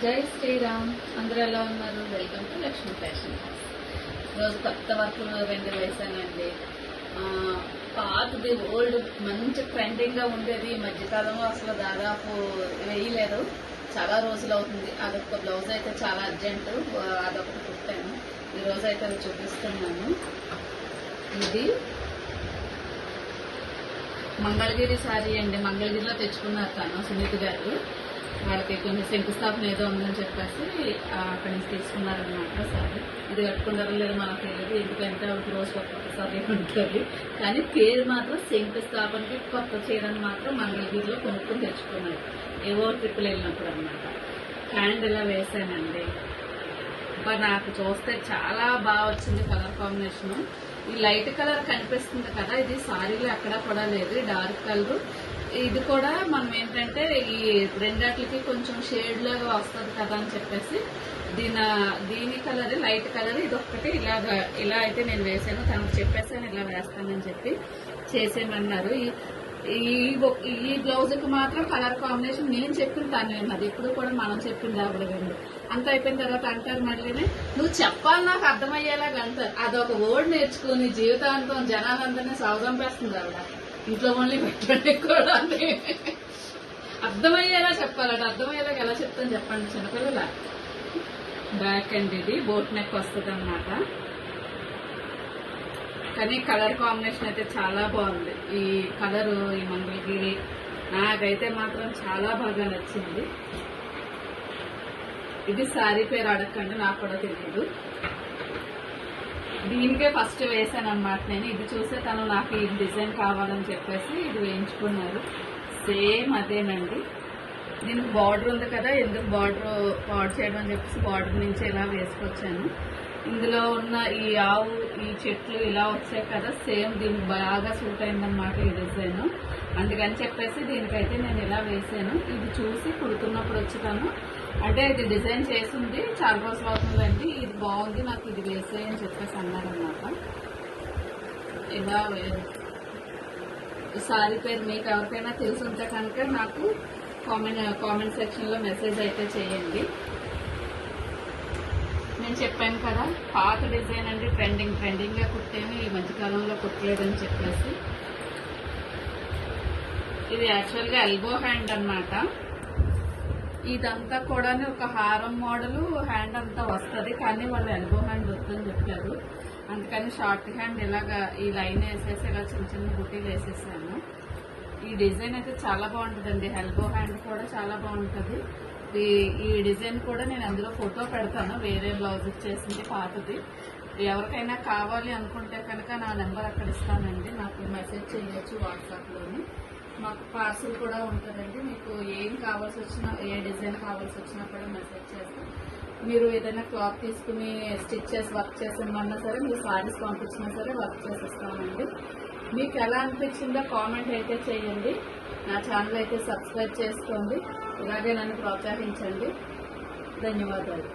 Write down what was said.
జై శ్రీరామ్. అందరూ ఎలా ఉన్నారు? Welcome to Lakshmi fashion house. ఈరోజు కొత్త వర్క్ రెండు వేసానండి. పాతది ఓల్డ్ మంచి ట్రెండింగ్గా ఉండేది. ఈ మధ్యకాలంలో అసలు దాదాపు వేయలేదు, చాలా రోజులు అవుతుంది. అదొక బ్లౌజ్ అయితే చాలా అర్జెంటు, అదొకటి కుట్టాను. ఈరోజు అయితే అది చూపిస్తున్నాను. ఇది మంగళగిరి శారీ అండి. మంగళగిరిలో తెచ్చుకున్నారు తను, సునీత్ గారు. వాళ్ళకి కొంచెం శంకుస్థాపన ఏదో ఉందని చెప్పేసి అక్కడి నుంచి తీసుకున్నారనమాట శారీ. ఇది కట్టుకుంటారో లేదో మనకు తెలియదు, ఎందుకంటే ఒక రోజు ఒక్కొక్క శారీ ఉంటుంది. కానీ పేరు మాత్రం శంకుస్థాపనకి కొత్త చీరని మాత్రం మంగళగిరిలో కొనుక్కొని తెచ్చుకున్నారు, ఏవో ట్రిప్పులు వెళ్ళినప్పుడు అనమాట. హ్యాండ్ ఇలా వేసానండి. నాకు చూస్తే చాలా బాగా వచ్చింది కలర్ కాంబినేషన్. ఈ లైట్ కలర్ కనిపిస్తుంది కదా, ఇది సారీలో ఎక్కడ కూడా లేదు. డార్క్ కలర్ ఇది కూడా మనం ఏంటంటే ఈ రెండాట్లకి కొంచెం షేడ్ లాగా వస్తుంది కదా అని చెప్పేసి దీని కలర్ లైట్ కలర్ ఇది ఒక్కటి ఇలా అయితే నేను వేసాను. తనకు చెప్పేసాను ఇలా వేస్తానని చెప్పి చేసేయమన్నారు. ఈ బ్లౌజ్కి మాత్రం కలర్ కాంబినేషన్ నేను చెప్పిన తను విన్నది. ఇప్పుడు కూడా మనం చెప్పింది ఆవిడ విందు. అంత అయిపోయిన తర్వాత అంటారు మళ్ళీనే, నువ్వు చెప్పాలి నాకు అర్థమయ్యేలాగా అంటారు. అదొక వర్డ్ నేర్చుకుని జీవితాంతం జనాలందరినీ సవజంపేస్తుంది ఆవిడ. ఇంట్లో ఓన్లీ పెట్టండి కూడా అర్థమయ్యేలా చెప్పాలట. అర్థమయ్యేలాగా ఎలా చెప్తాను చెప్పండి చిన్నపిల్లల. బ్యాక్ అండ్ ఇది బోట్ నెక్ వస్తుంది అన్నమాట. కానీ కలర్ కాంబినేషన్ అయితే చాలా బాగుంది. ఈ కలరు ఈ మంగళగిరి నాకైతే మాత్రం చాలా బాగా నచ్చింది. ఇది శారీ పేరు అడగండి, నాకు కూడా తెలియదు. దీనికే ఫస్ట్ వేసాను అనమాట నేను. ఇది చూస్తే తను నాకు ఈ డిజైన్ కావాలని చెప్పేసి ఇది వేయించుకున్నారు. సేమ్ అదేనండి. దీనికి బార్డర్ ఉంది కదా, ఎందుకు బార్డర్ చేయడం అని చెప్పేసి బార్డర్ నుంచి ఇలా వేసుకొచ్చాను. ఇందులో ఉన్న ఈ ఆవు ఈ చెట్లు ఇలా వచ్చాయి కదా, సేమ్ దీనికి బాగా సూట్ అయిందనమాట ఈ డిజైన్. అందుకని చెప్పేసి దీనికైతే నేను ఇలా వేసాను. ఇది చూసి కుడుతున్నప్పుడు వచ్చుతాను అంటే ఇది డిజైన్ చేసింది చాలా రోజులు అవుతుందండి, ఇది బాగుంది నాకు ఇది వేసేయని చెప్పేసి అన్నారనమాట. ఇలా ఈ సారీ పేరు మీకు ఎవరికైనా తెలిసి ఉంటే కనుక నాకు కామెంట్ సెక్షన్లో మెసేజ్ అయితే చేయండి. నేను చెప్పాను కదా పాత డిజైన్ అంటే ట్రెండింగ్గా కుట్టేమి ఈ మధ్యకాలంలో కుట్టలేదని చెప్పేసి. ఇది యాక్చువల్గా ఎల్బో హ్యాండ్ అన్నమాట. ఇదంతా కూడా ఒక హారం మోడల్ హ్యాండ్ అంతా వస్తుంది, కానీ వాళ్ళు ఎల్బో హ్యాండ్ వద్దని చెప్పారు. అందుకని షార్ట్ హ్యాండ్ ఇలాగా ఈ లైన్ వేసేసి ఇలా చిన్న చిన్న బుటీలు వేసేసాను. ఈ డిజైన్ అయితే చాలా బాగుంటుందండి. ఎల్బో హ్యాండ్ కూడా చాలా బాగుంటుంది. ఈ డిజైన్ కూడా నేను అందులో ఫోటో పెడతాను, వేరే బ్లౌజ్ చేసింది పాతది. ఎవరికైనా కావాలి అనుకుంటే కనుక నా నెంబర్ అక్కడ ఇస్తానండి, నాకు మెసేజ్ చేయొచ్చు వాట్సాప్లోని. మాకు పార్సిల్ కూడా ఉంటుందండి. మీకు ఏం కావాల్సి వచ్చినా ఏ డిజైన్ కావాల్సి వచ్చినా కూడా మెసేజ్ చేస్తాం. మీరు ఏదైనా క్లాత్ తీసుకుని స్టిచ్ చేసి వర్క్ చేసిమన్నా సరే, మీరు సారీస్ పంపించినా సరే వర్క్ చేసిస్తామండి. మీకు ఎలా అనిపించిందో కామెంట్ అయితే చేయండి. నా ఛానల్ అయితే సబ్స్క్రైబ్ చేసుకోండి. ఇలాగే నన్ను ప్రోత్సహించండి. ధన్యవాదాలు.